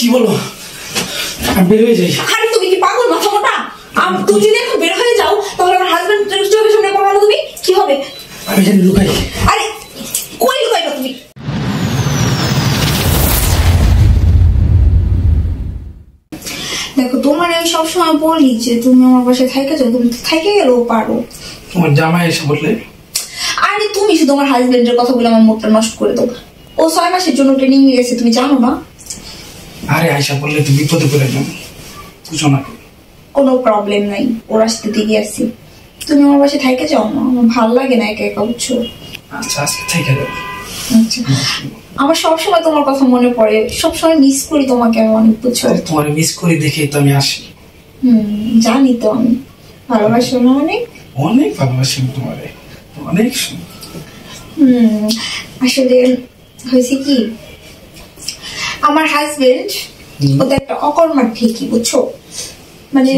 কি বলো? আমি বের হয়ে যাই। আরে তুমি কি পাগল মাথা মোটা? তুমি যদি এখন বের হয়ে যাও তাহলে আমার হাজবেন্ড চোখের সামনে পড়ানো তুমি কি হবে? আমি জানি লুকাই। আরে কই লুকাইবা তুমি? দেখো তোমার আমি সবসময় বলি যে তুমি আমার বাসায় থাইকে যাও, তুমি থাইকে গেলেও পারো। তোমার জামাই এসে বললে? আরে তুমি শুধু আমার হাজবেন্ডের কথা বলে আমার মুডটা নষ্ট করে দাও। ও 6 মাসের জন্য ট্রেনিং এ গেছে, তুমি জানো না? আরে আয়শা বললে তুমি বিপদে পড়ে যাও, বুঝো না? কোনো প্রবলেম নাই, ওর আসতে দিয়ে আসছি। তুমি আমার বাসায় থাইকে যাও না, আমার ভালো লাগে না একা একা, বুঝছো? আচ্ছা আজকে থেকে যাও। আচ্ছা, আমার সবসময় তোমার কথা মনে পড়ে, সবসময় মিস করি তোমাকে আমি অনেক, বুঝছো? তোমার মিস করি দেখেই তো আমি আসি। জানি তো, আমি ভালোবাসো না অনেক? অনেক ভালোবাসি তোমারে, অনেক। আসলে হয়েছে কি, আমার হাজবেন্ড ওদের একটা অকর্মার ঠিকই, বুঝছো? মানে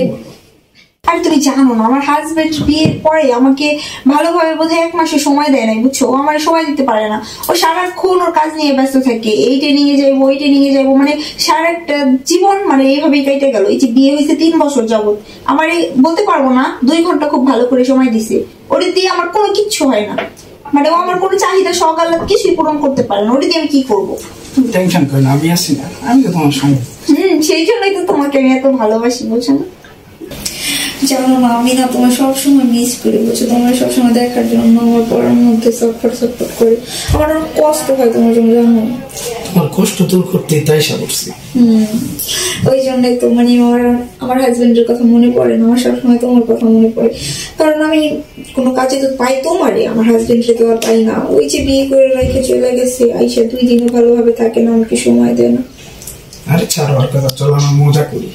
আর তুমি জানো না, আমার হাজবেন্ড বিয়ের পরে আমাকে ভালোভাবে বোধহয় 1 মাসে সময় দেয় নাই, বুঝছো? ও আমার সময় দিতে পারে না। ও সারাক্ষণ ওর কাজ নিয়ে ব্যস্ত থাকে, এই ট্রেনিং এ যাইবো, ওই ট্রেনিং এ যাইবো, মানে সারা একটা জীবন মানে এইভাবেই কেটে গেল। এই যে বিয়ে হয়েছে 3 বছর যাবত, আমার বলতে পারবো না 2 ঘন্টা খুব ভালো করে সময় দিছে। ওরে দিয়ে আমার কোনো কিচ্ছু হয় না, মানে ও আমার কোনো চাহিদা শখ আহ্লাদ কিছুই পূরণ করতে পারে না। ওরে দিয়ে আমি কি করবো? তুমি টেনশন করো না, আমি আছি না, আমি তো তোমার সঙ্গে। সেই জন্যই তো তোমাকে আমি এত ভালোবাসি, বুঝছো না? জানো না, আমি না তোমার সবসময় মিস করি, বুঝছো? তোমার সবসময় দেখার জন্য আমার পড়ার মধ্যে ছটফট ছটফট করে আমার অনেক কষ্ট হয় তোমার জন্য, জানো? তোমার কষ্ট দূর করতে তাই সব করছি। ওই জন্যই তো মানে আমার হাজবেন্ডের কথা মনে পড়ে না, আমার সবসময় তোমার কথা মনে পড়ে। কারণ আমি কোনো কাজে তো পাই তোমারে, আমার হাজবেন্ডকে তো আর পাই না। ওই যে বিয়ে করে রেখে চলে গেছে, আইসা 2 দিনও ভালোভাবে থাকে না, আমাকে সময় দেয় না। আরে ছাড়ো আর কথা, চলো আমরা মজা করি।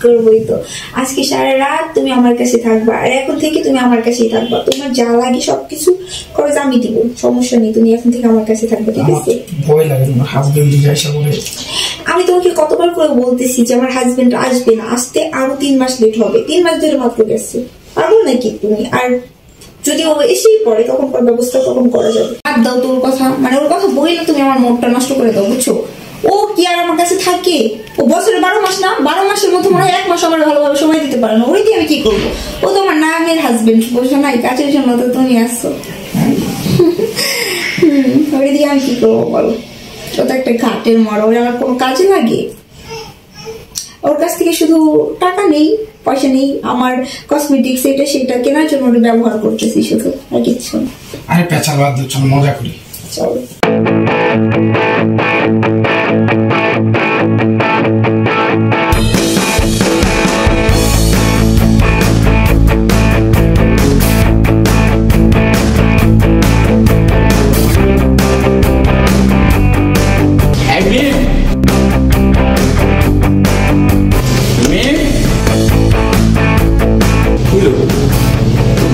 করবোই তো। আজকে সারা রাত তুমি আমার কাছে থাকবা, আর এখন থেকে তুমি আমার কাছেই থাকবা। তোমার যা লাগে সবকিছু খরচ আমি দিব, সমস্যা নেই। তুমি এখন থেকে আমার কাছে থাকবে, ঠিক আছে? ভয় লাগে তোমার হাজবেন্ড আয়শা বলে? আমি তোমাকে কতবার করে বলতেছি যে আমার হাজবেন্ড আসবে না, আসতে আরো 3 মাস লেট হবে। 3 মাস ধরে মাত্র গেছে, পারবো নাকি তুমি? আর যদি ও এসেই পড়ে তখন ব্যবস্থা তখন করা যাবে। বাদ দাও তোর কথা, মানে ওর কথা বললে তুমি আমার মনটা নষ্ট করে দাও, বুঝছো? ও কি আর আমার কাছে থাকে? ও বছরে 12 মাস না, 12 মাসের মধ্যে মনে হয় 1 মাস আমার ভালোভাবে সময় দিতে পারে না। ওই দিয়ে আমি কি করবো? ও তো আমার নামের হাজবেন্ড, বুঝছো না? কাছের জন্য তো তুমি আসছো। ওই দিয়ে আমি কি করবো বলো? ও তো একটা ঘাটের মরা, ওর আমার কোনো কাজে লাগে? ওর কাছ থেকে শুধু টাকা নেই, পয়সা নেই, আমার কসমেটিক্স এটা সেটা কেনার জন্য ওটা ব্যবহার করতেছি শুধু, আর কিচ্ছু না। আরে পেঁচাল বাদ দাও, চলো মজা করি। চলো।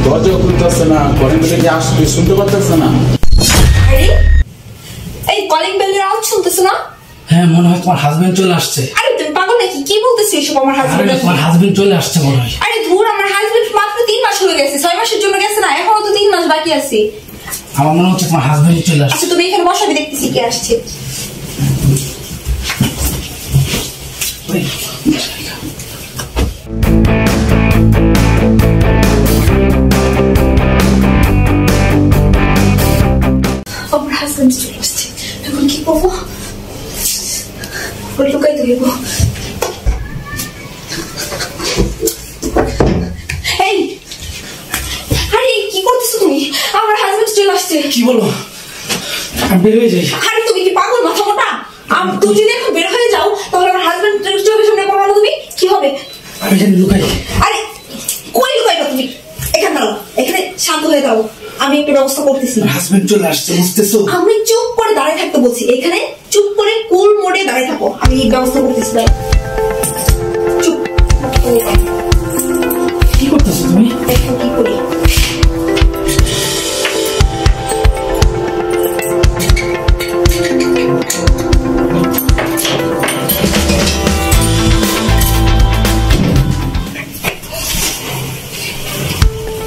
দরজা খুলতেছে না, কলিং বেল যে আসছে শুনতে পারতেছে না। আরে এই কলিং বেলের আওয়াজ শুনতেছ না? হ্যাঁ, মনে হয় তোমার হাজবেন্ড চলে আসছে। আরে তুমি পাগল নাকি? কি বলতেছিস এসব? আমার হাজবেন্ড, তোমার হাজবেন্ড চলে আসছে মনে হয়। আরে ধুর, আমার হাজবেন্ড মাত্র 3 মাস হয়ে গেছে, 6 মাসের জন্য গেছে না, এখনো তো 3 মাস বাকি আছে। আমার মনে হচ্ছে তোমার হাজবেন্ড চলে আসছে। আচ্ছা তুমি এখানে বসো, আমি দেখতেছি কে আসছে। আমার হাজবেন্ড চলে আসছে, এখন কি করবো? লুকাই দেব। এই আরে কি করতেছো তুমি? আমার হাজবেন্ড চলে আসছে। কি বলো? আমি বের হয়ে যাই। আরে তুমি কি পাগল মাথা মোটা? তুমি যদি এখন বের হয়ে যাও তাহলে আমার হাজবেন্ড চোখের সামনে পড়ানো তুমি কি হবে? আমি জানি লুকাই। আরে কই লুকাইবা তুমি? এখানে দাঁড়াও, এখানে শান্ত হয়ে দাও, আমি একটা ব্যবস্থা করতেছি। হাজবেন্ড চলে আসছে, বুঝতেছো? আমি চুপ করে দাঁড়িয়ে থাকতে বলছি, এখানে চুপ করে কুল মোড়ে দাঁড়িয়ে থাকো, আমি এই ব্যবস্থা করতেছি। চুপ। কি করতেছো তুমি? দেখো কি করি।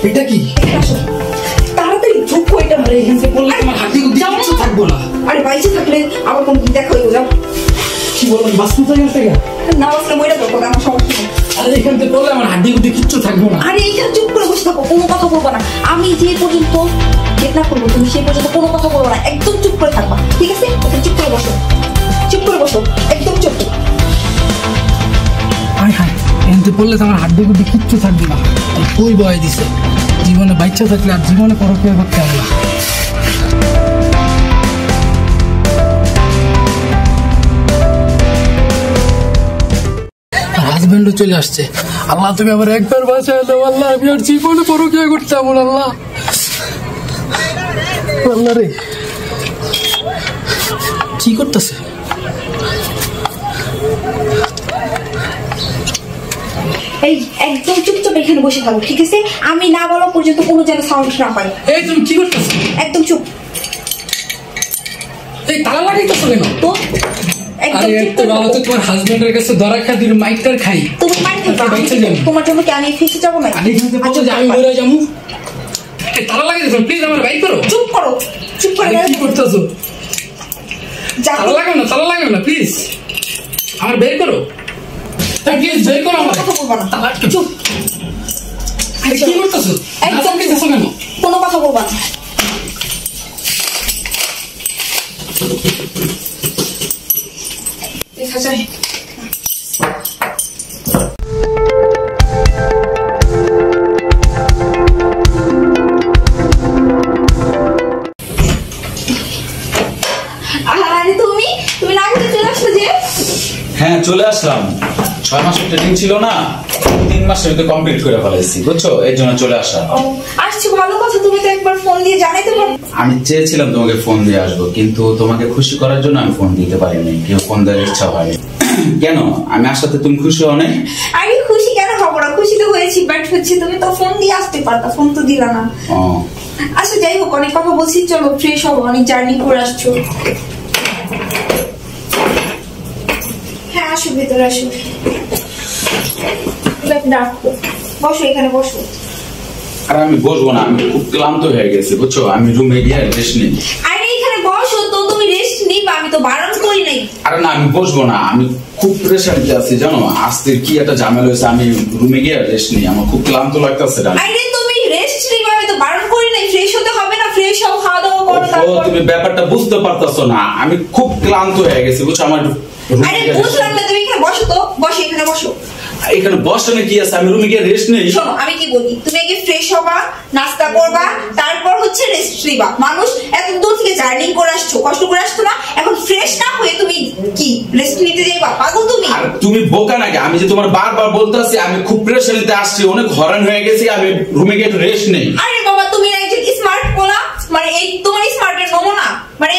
এটা কি? তাড়াতাড়ি ঢুকো, এটা আরে এখানে বললে তোমার হাতি গুটি কিছু থাকবো না। আরে বাইরে থাকলে আবার কোন দেখা হয়ে যাও। কি বলবেন বাসমতি এখান থেকে? না বসলে মরে যাবো, আমার সমস্যা নেই। আরে এখান থেকে বললে আমার হাড্ডি গুড্ডি কিচ্ছু থাকবে না। আরে এখানে চুপ করে বসে থাকো, কোনো কথা বলবো না। আমি যে পর্যন্ত চেক না করবো তুমি সেই পর্যন্ত কোনো কথা বলবো না, একদম চুপ করে থাকবা, ঠিক আছে? চুপ করে বসো, চুপ করে বসো, একদম চুপ। হায় হায়, এখান থেকে বললে তো আমার হাড্ডি গুড্ডি কিচ্ছু থাকবে না। কই বয় দিছে, জীবনে বাচ্চা থাকলে আর জীবনে পরক্রিয়া করতে হবে না। হাজবেন্ডও চলে আসছে। আল্লাহ তুমি আবার একবার বাঁচায় দাও আল্লাহ, আমি আর জীবনে পরক্রিয়া করতে হবে না আল্লাহ। আল্লাহ রে, কি করতেছে? এই একদম চুপচাপ এখানে বসে থাকো, ঠিক আছে? আমি না বলা পর্যন্ত কোনো যেন সাউন্ড না পাই। এই তুমি কি করতেছো? একদম চুপ। এই তালা লাগাইতেছো কেন? তো একদম আরে চুপ একটু করে ভালো তো তোমার হাজবেন্ডের কাছে ধরা খাদির মাইকটার খাই। তুমি মার খাইবা, বাইচে যাবো। তোমার জন্য কি আমি ফেসে যাবো না? আর এখান থেকে বলছো যে আমি বেরোয় যাবো। এই তালা লাগাইতেছো, প্লিজ আমার বাইক করো। চুপ করো, চুপ করে আরে কি করতেছো? যা। তালা লাগাও না, তালা লাগাও না প্লিজ, আমার বের করো। প্লিজ বের করো আমার। কথা বলবো না, তালা আটকে। চুপ। আরে কি করতেছো? একদম করতেছো কেন? কোনো কথা বলবা না। দেখা যায় আরে তুমি না করে চলে আসছো যে? হ্যাঁ চলে আসলাম, 6 মাসের ট্রেনিং ছিল না, 3 মাসের ভিতরে কমপ্লিট করে ফেলেছি বুঝছো, এর জন্য চলে আসলাম। ও আসছো, ভালো কথা। তুমি তো একবার ফোন দিয়ে জানাইতে পারো। আমি চেয়েছিলাম তোমাকে ফোন দিয়ে আসবো, কিন্তু তোমাকে খুশি করার জন্য আমি ফোন দিতে পারিনি, কেউ ফোন দেওয়ার ইচ্ছা হয়। কেন আমি আসাতে তুমি খুশি হও না? আমি খুশি কেন হবো না? খুশি তো হয়েছি, বাট হচ্ছে তুমি তো ফোন দিয়ে আসতে পারতা, ফোন তো দিলা না। ও আচ্ছা যাই হোক, অনেক কথা বলছি, চলো ফ্রেশ হবো, অনেক জার্নি করে আসছো। হ্যাঁ আসো, ভেতরে আসো, ডাকো, বসো এখানে বসো। আর আমি বসবো না, আমি খুব ক্লান্ত হয়ে গেছি বুঝছো, আমি রুমে গিয়ে রেস্ট নিই। আরে এখানে বসো তো, তুমি রেস্ট নিবা, আমি তো বারণ করি নাই। আরে না আমি বসবো না, আমি খুব প্রেশারিতে আছি জানো, আজকে কি একটা ঝামেলা হয়েছে, আমি রুমে গিয়ে রেস্ট নিই, আমার খুব ক্লান্ত লাগতেছে। আরে তুমি রেস্ট নিবা, আমি তো বারণ করি নাই। ফ্রেশ হতে হবে না? ফ্রেশ হও, খাওয়া দাওয়া করো, তারপর। তুমি ব্যাপারটা বুঝতে পারতেছো না, আমি খুব ক্লান্ত হয়ে গেছি বুঝছো, আমার আরে বুঝলাম না, তুমি এখানে বসো তো, বসো এখানে বসো। এখানে বসানো কি আছে, আমি রুমে গিয়ে রেস্ট নেই। শোনো আমি কি বলি, তুমি আগে ফ্রেশ হবা, নাস্তা করবা, তারপর হচ্ছে রেস্ট নিবা। মানুষ এত দূর থেকে জার্নি করে আসছো, কষ্ট করে আসছো না? এখন ফ্রেশ না হয়ে তুমি কি রেস্ট নিতে যাইবা? পাগল তুমি। আর তুমি বোকা নাকি? আমি যে তোমার বারবার বলতে আছি আমি খুব প্রেশারিতে আসছি, অনেক হরান হয়ে গেছি, আমি রুমে গিয়ে রেস্ট নেই। আরে বাবা, তুমি একজন স্মার্ট পোলা, মানে এই তোমার স্মার্টের নমুনা, মানে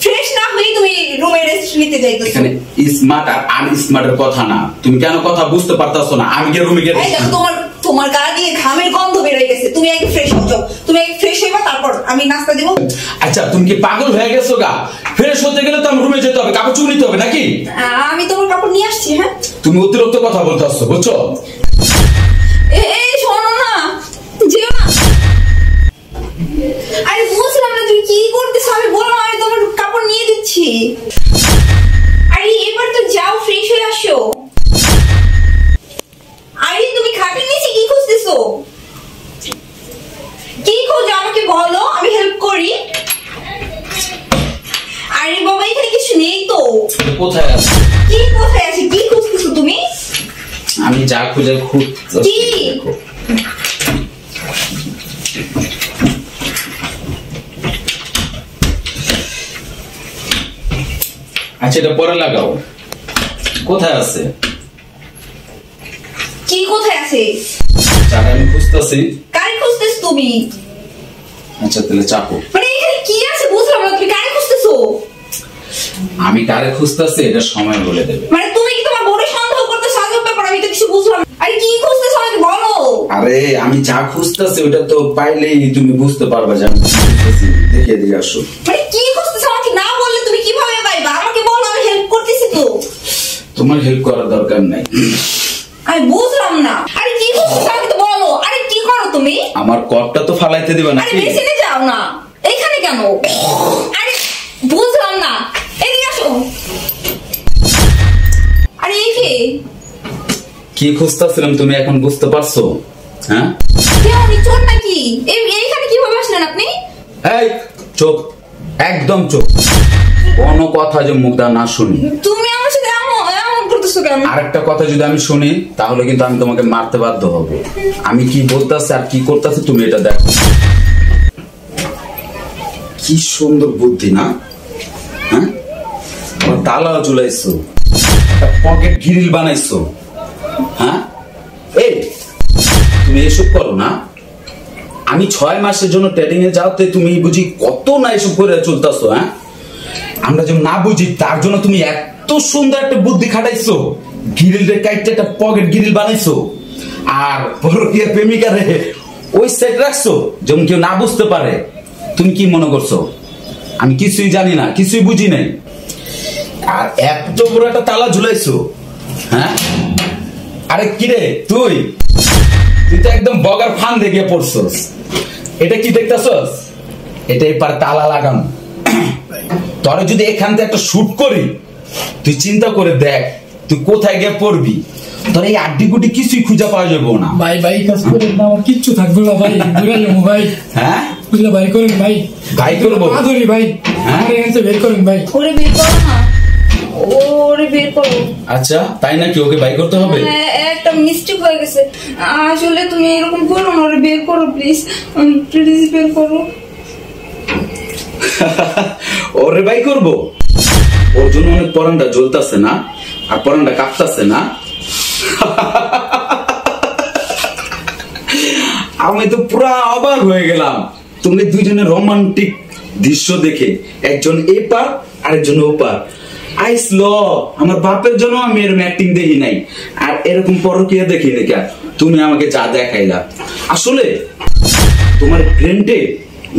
ফ্রেশ না হয়ে তুমি রুমে রেস্ট নিতে যাইতেছো। এখানে স্মার্ট আর আনস্মার্টের কথা না, তুমি কেন কথা বুঝতে পারতাছো না? আমি গিয়ে রুমে গিয়ে এই দেখো, তোমার গা দিয়ে ঘামের গন্ধ বের হয়ে গেছে। তুমি আগে ফ্রেশ হও, যাও তুমি আগে ফ্রেশ হইবা, তারপর আমি নাস্তা দেবো। আচ্ছা তুমি কি পাগল হয়ে গেছো গা? ফ্রেশ হতে গেলে তো আমি রুমে যেতে হবে, কাপড় চুপ নিতে হবে নাকি? আমি তোমার কাপড় নিয়ে আসছি। হ্যাঁ তুমি অতিরিক্ত কথা বলতে আসছো বুঝছো। এই শোনো না, যেও না। আরে বুঝলাম না তুমি কি করতেছো, আমি বললাম আমি তোমার কাপড় নিয়ে দিচ্ছি। আরে এবার তো যাও, ফ্রেশ হয়ে আসো। আরে তুমি খাটের নিচে কি খুঁজতেছো? কি খোঁজো আমাকে বলো, আমি হেল্প করি। আরে বাবা, এখানে কিছু নেই তো। কোথায় আছে? কি কোথায় আছে? কি খুঁজতেছো তুমি? আমি যা খুঁজে খুব কি? আচ্ছা এটা পরে লাগাও, কোথায় আছে? কি কোথায় আছে? চাটা আমি খুঁজতেছি। কারে খুঁজতেছ তুমি? আচ্ছা তাহলে চাপো। মানে এখানে কি আছে বুঝলাম না, তুমি কারে খুঁজতেছো? আমি কারে খুঁজতেছি এটা সময় বলে দেবে। মানে তুমি কি তোমার বড় সন্দেহ করতেছো? আজব ব্যাপার, আমি তো কিছু বুঝলাম না। আরে কি খুঁজতেছো আমাকে বলো। আরে আমি যা খুঁজতেছি ওটা তো পাইলেই তুমি বুঝতে পারবা যে আমি কি খুঁজতেছি। দেখে দিয়ে আসো। মানে কি খুঁজতেছো আমাকে না বললে তুমি কিভাবে পাইবা? আমাকে বলো, আমি হেল্প করতেছি তো। তোমার হেল্প করার দরকার নাই। আমি বুঝলাম না। আরে কি খুঁজতেছো আমাকে তো বলো। আরে কি করো তুমি? আমার কপটা তো ফালাইতে দিবা আরে নাকি? বেসিনে যাও না, এখানে কেন? আরে বুঝলাম না, এদিকে আসো। কি খুঁজতেছিলাম তুমি এখন বুঝতে পারছো? হ্যাঁ, আপনি চোর নাকি? এইখানে কিভাবে আসলেন আপনি? এই চুপ, একদম চুপ, কোনো কথা যে মুখটা না শুনি। তুমি আমার সাথে এমন করতেছো কেন? আরেকটা কথা যদি আমি শুনি তাহলে কিন্তু আমি তোমাকে মারতে বাধ্য হব। আমি কি বলতেছি আর কি করতেছি তুমি এটা দেখো। কি সুন্দর বুদ্ধি না? হ্যাঁ, তালা ঝুলাইছো, পকেট গ্রিল বানাইছো। হ্যাঁ, এই তুমি এসব করো না? আমি 6 মাসের জন্য ট্রেডিং এ যাওতে তুমি বুঝি কত না এসব করে চলতেছো। হ্যাঁ, আমরা যেন না বুঝি তার জন্য তুমি এত সুন্দর একটা বুদ্ধি খাটাইছো, গ্রিল রে কাটতে একটা পকেট গ্রিল বানাইছো, আর পরকীয়া প্রেমিকারে ওই সেট রাখছো যেমন কেউ না বুঝতে পারে। তুমি কি মনে করছো আমি কিছুই জানি না, কিছুই বুঝি নাই? আর এত বড় একটা তালা ঝুলাইছো। হ্যাঁ, আরে কিরে তুই তো একদম বগার ফান দেখে পড়ছস। এটা কি দেখতেছস? এটাই পার তালা লাগানো। তোরে যদি এখান থেকে একটা শুট করি, তুই চিন্তা করে দেখ তুই কোথায় গিয়ে পড়বি। তোর এই আড্ডি গুটি কিছুই খুঁজে পাওয়া যাবে না। ভাই ভাই কাজ করে না, আমার কিচ্ছু থাকবে না ভাই, দূরে যাবো ভাই। হ্যাঁ, বুঝলে ভাই করেন ভাই, ভাই করবো ধরি ভাই। হ্যাঁ, এখান থেকে বের করেন ভাই। ওরে বের করো না, ওরে বের করো। আচ্ছা তাই নাকি? ওকে বাই করতে হবে? একটা মিস্টেক হয়ে গেছে আসলে। তুমি এরকম করো না, ওরে বের করো প্লিজ, প্লিজ বের করো। ওরে বাই করবো? ওর জন্য অনেক পরানটা জ্বলতেছে না, আর পরানটা কাঁপতেছে না। আমি তো পুরা অবাক হয়ে গেলাম তুমি দুইজনের রোমান্টিক দৃশ্য দেখে। একজন এপার আরেকজন ওপার। আইস ল, আমার বাপের জন্য আমি এরকম অ্যাক্টিং দেখি নাই, আর এরকম পরকীয়া দেখি নাই। তুমি আমাকে যা দেখাইলা, আসলে তোমার ব্রেনটে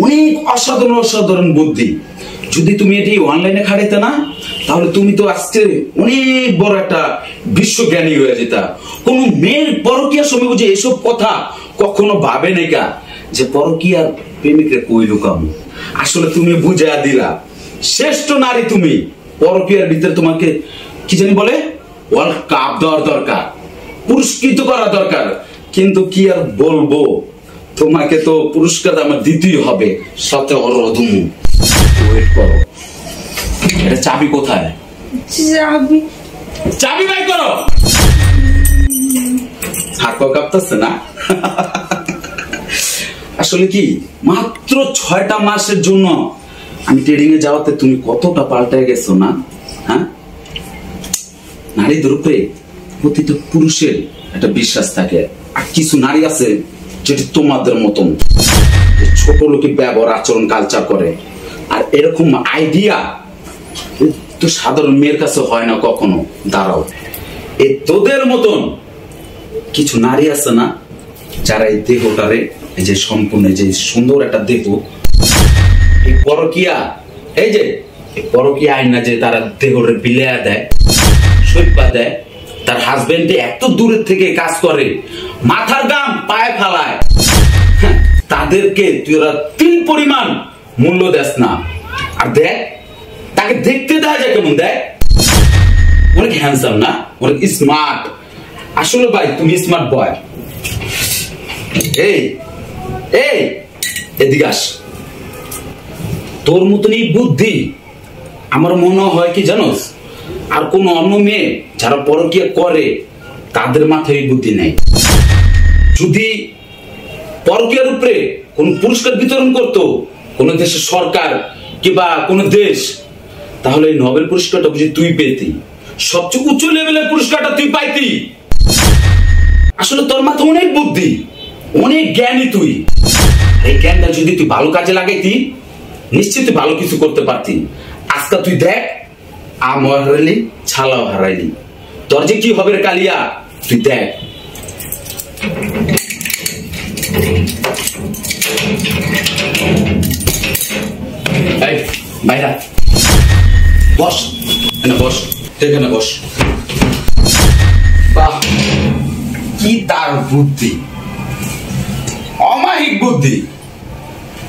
অনেক অসাধারণ অসাধারণ বুদ্ধি। যদি তুমি এটি অনলাইনে খাটাইতে না, তাহলে তুমি তো আজকে অনেক বড় একটা বিশ্বজ্ঞানী হয়ে যেতা। কোন মেয়ের পরকীয়ার সময় বুঝে এসব কথা কখনো ভাবে নাই কা, যে পরকীয়ার প্রেমিকরে কই লুকাম। আসলে তুমি বুঝা দিলা, শ্রেষ্ঠ নারী তুমি। পরকীয়ার ভিতরে তোমাকে কি জানি বলে ওয়ার্ল্ড কাপ দেওয়ার দরকার, পুরস্কৃত করা দরকার। কিন্তু কি আর বলবো, তোমাকে তো পুরস্কার আমার দিতেই হবে, সাথে অরদম। ওয়েট করো, এটা চাবি কোথায়? চাবি, চাবি বাই করো। হাত পা কাঁপতেছে না? আসলে কি মাত্র 6টা মাসের জন্য আমি ট্রেডিং এ যাওয়াতে তুমি কতটা পাল্টায় গেছো না? হ্যাঁ, নারীদের উপরে প্রতিটা পুরুষের একটা বিশ্বাস থাকে। আর কিছু নারী আছে যেটি তোমাদের মতন ছোট লোকে ব্যবহার আচরণ কালচার করে। আর এরকম আইডিয়া তো সাধারণ মেয়ের কাছে হয় না কখনো। দাঁড়াও, এই তোদের মতন কিছু নারী আছে না, যারা এই দেহটারে, এই যে সম্পূর্ণ যে সুন্দর একটা দেহ, এই পরকীয়া, এই যে পরকীয়া আইনা যে তারা দেহরে বিলেয়া দেয়, সইপা দেয়, তার হাজবেন্ডে এত দূরের থেকে কাজ করে, মাথার গাম পায়ে ফেলায়, তাদেরকে তুই ওরা 3 পরিমাণ মূল্য দেস না। আর দেখ তাকে দেখতে দেয় যায় কেমন, দেখ অনেক হ্যান্ডসাম না, অনেক স্মার্ট। আসলে ভাই তুমি স্মার্ট বয়। এই এই এদিকে আস। তোর মতন এই বুদ্ধি আমার মনে হয় কি জানোস, আর কোন অন্য মেয়ে যারা পরকীয়া করে তাদের মাথায় এই বুদ্ধি নেই। যদি পরকীয়ার উপরে কোন পুরস্কার বিতরণ করতো কোন দেশের সরকার কিংবা কোন দেশ, তাহলে এই নোবেল পুরস্কারটা বুঝি তুই পেতি, সবচেয়ে উচ্চ লেভেলের পুরস্কারটা তুই পাইতি। আসলে তোর মাথায় অনেক বুদ্ধি, অনেক জ্ঞানী তুই। এই জ্ঞানটা যদি তুই ভালো কাজে লাগাইতি, নিশ্চিত ভালো কিছু করতে পারতি। আজকে তুই দেখ, আম হারাইলি, ছালাও হারাইলি, তোর যে কি হবে রে কালিয়া, তুই দেখ। বাইরা বস, এখানে বস, এখানে বস। বাহ, কি তার বুদ্ধি, অমায়িক বুদ্ধি।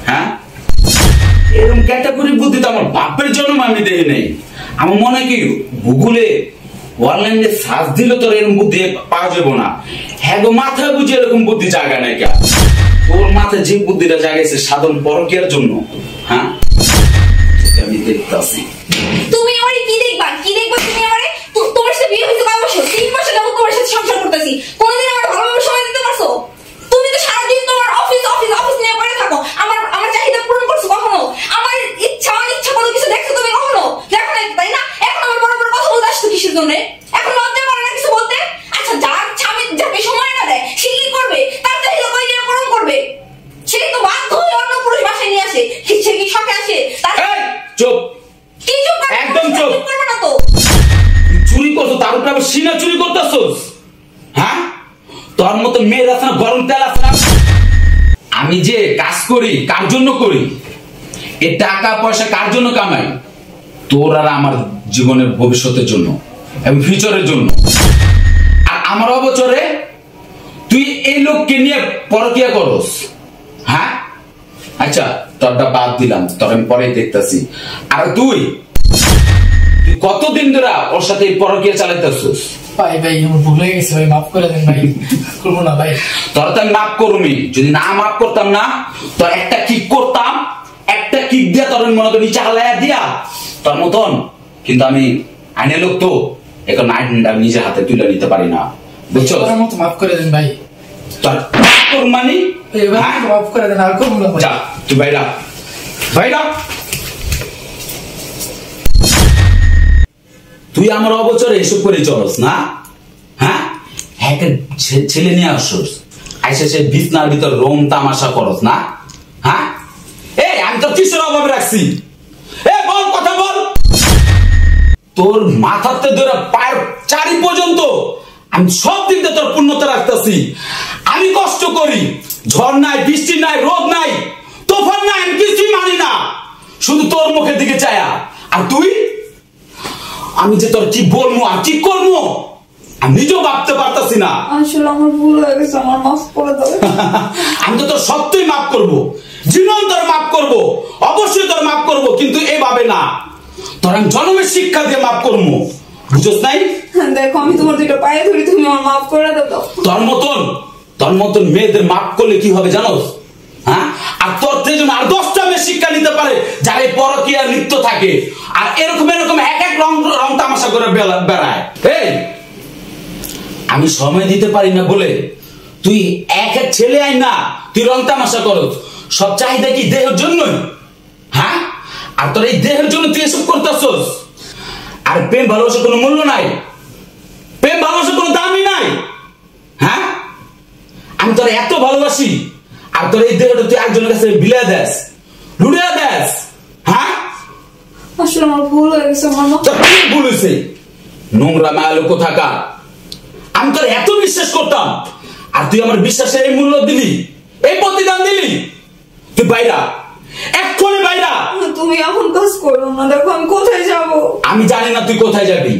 হ্যাঁ, এরকম ক্যাটাগরি বুদ্ধি তো আমার বাপের জন্য আমি দেখি নেই। আমার মনে হয় কি গুগলে অনলাইনে সার্চ দিলে তোর এরকম বুদ্ধি পাওয়া যাবো না। হ্যাঁ গো, মাথায় বুঝে এরকম বুদ্ধি জায়গা নাই কে? তোর মাথায় যে বুদ্ধিটা জাগাইছে সাধারণ পরকীয়ার জন্য। হ্যাঁ, আমি দেখতেছি। তুমি আমারে কি দেখবা তুমি আমারে? তোমার সাথে বিয়ে হইছে কয় বছর? 3 বছর যাবত তোমার সাথে সংসার করতেছি। কোনদিন আমার ভালোভাবে সময় দিতে পারছো? তুমি তো সারাদিন তোমার অফিস নিয়ে পড়ে থাকো। আমার চাহিদা পূরণ করছো কখনো? আমার ইচ্ছা অনিচ্ছা কোনো কিছু দেখছো তুমি কখনো? দেখো না, তাই না? এখন আমার বড় বড় কথা বলতে আসছো কিসের জন্য? এখন লজ্জা করে না কিছু বলতে? আচ্ছা, যার স্বামী যাকে সময় না দেয় সে কি করবে? তার চাহিদা কই দিয়ে পূরণ করবে? সে তো বাধ্য হয়ে অন্য পুরুষ বাসায় নিয়ে আসে। সে কি শখে আসে? চুপ, কি চুপ? একদম চুপ। করবে না তো। চুরি করছো, তার উপরে আবার সিনা চুরি করতেছস? হ্যাঁ, তোর মতো মেয়ের আছে না, গরম তেল আছে না? আমি যে কাজ করি কার জন্য করি? এ টাকা পয়সা কার জন্য কামাই? তোর আর আমার জীবনের ভবিষ্যতের জন্য এবং ফিউচারের জন্য। আর আমার অবচরে তুই এই লোককে নিয়ে পরকিয়া করস। হ্যাঁ, আচ্ছা, তোরটা বাদ দিলাম, তোর আমি পরে দেখতেছি। আর তুই কতদিন ধরে ওর সাথে পরকিয়া চালাইতেছিস? ভাই আমার ভুল হয়ে গেছে ভাই, মাফ করে দেন ভাই, করবো না ভাই। তোর তো আমি মাফ করবি, যদি না মাফ করতাম না তোর একটা কিক করতাম, একটা কিক দিয়া তোর মনে করি নিচে হালাইয়া দিয়া তোর মতন। কিন্তু আমি আইনের লোক তো, এখন আইনটা নিজের হাতে তুলে নিতে পারি না, বুঝছো? মতো মাফ করে দেন ভাই। তোর মানি মাফ করে দেন, আর করবো না। যা তুই বাইরা বাইরা। তুই আমার অবচরে এসব করে চলস না? হ্যাঁ, একটা ছেলে নিয়ে আসছস, আইসা সে বিছনার ভিতর রোম তামাশা করস না? হ্যাঁ, এই আমি তো কিসের অভাবে রাখছি? এ বল, কথা বল। তোর মাথাতে ধরে পায়ের চারি পর্যন্ত আমি সব দিক দিয়ে তোর পূর্ণতা রাখতেছি। আমি কষ্ট করি, ঝড় নাই, বৃষ্টি নাই, রোদ নাই, তুফান নাই, আমি কিছুই মানি না, শুধু তোর মুখের দিকে চায়া। আর তুই, আমি যে তোর কি বলবো আর কি করবো আমি নিজেও ভাবতে পারতাছি না। আসলে আমার ভুল হয়ে গেছে, আমার মাফ করে দাও। আমি তো তোর সত্যই মাফ করবো, জীবন তোর মাফ করবো, অবশ্যই তোর মাফ করবো, কিন্তু এভাবে না। তোর আমি জন্মের শিক্ষা দিয়ে মাফ করবো, বুঝছ নাই? দেখো, আমি তোমার দুটো পায়ে ধরি, তুমি আমার মাফ করে দাও। তোর মতন মেয়েদের মাফ করলে কি হবে জানোস? হ্যাঁ, আর তোর থেকে যেন আর 10টা মেয়ে শিক্ষা নিতে পারে যারা এই পরকীয়ার লিপ্ত থাকে আর এরকম এক এক রং তামাশা করে বেড়ায়। এই আমি সময় দিতে পারি না বলে তুই এক ছেলে আই না, তুই রং তামাশা করস। সব চাহিদা কি দেহের জন্যই? হ্যাঁ, আর তোর এই দেহের জন্য তুই এসব করতেছস। আর প্রেম ভালোবাসার কোনো মূল্য নাই, প্রেম ভালোবাসার কোনো দামই নাই। হ্যাঁ, আমি তোর এত ভালোবাসি আর তোর এই দেহটা তুই একজনের কাছে বিলিয়ে দেস, লুড়িয়ে দেস। হ্যাঁ, আসলে আমার ভুল হয়ে গেছে, আমার মাফ। কি ভুল হয়েছে? নোংরা মায়ালো কোথাকার। আমি তোর এত বিশ্বাস করতাম আর তুই আমার বিশ্বাসের এই মূল্য দিলি, এই প্রতিদান দিলি। তুই বাইরা, এক্ষুনি বাইরা। তুমি এখন কাজ করো না, দেখো আমি কোথায় যাব। আমি জানি না তুই কোথায় যাবি,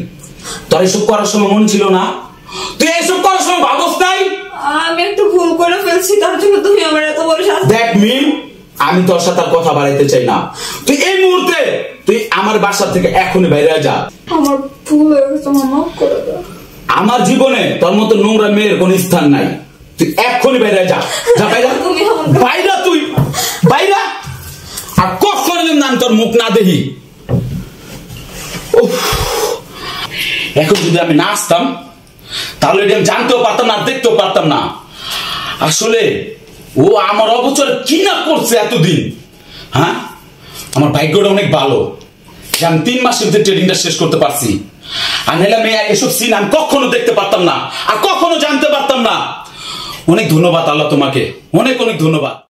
তোর এসব করার সময় মন ছিল না, তুই এসব করার সময় ভাবস নাই। আমি একটু ভুল করে ফেলছি, তার জন্য তুমি আমার এত বড় শাস্তি। দেখ মিম, আমি তোর সাথে আর কথা বাড়াইতে চাই না। তুই এই মুহূর্তে তুই আমার বাসা থেকে এখনই বাইরে যা। আমার ভুল হয়ে গেছে, আমার মাফ করে দাও। আমার জীবনে তোর মতো নোংরা মেয়ের কোন স্থান নাই, তুই এখনই বাইরে যা। যা বাইরা, বাইরা, তুই বাইরা। আর কখনো আমি তোর মুখ না দেখি। এখন যদি আমি না আসতাম তাহলে আমি জানতেও পারতাম না, দেখতেও পারতাম না। আসলে ও আমার অবচর কি না করছে এতদিন। হ্যাঁ, আমার ভাগ্যটা অনেক ভালো যে আমি 3 মাসের ভিতরে ট্রেডিংটা শেষ করতে পারছি। আর নাহলে আমি এসব সিন আমি কখনো দেখতে পারতাম না আর কখনো জানতে পারতাম না। অনেক ধন্যবাদ আল্লাহ তোমাকে, অনেক অনেক ধন্যবাদ।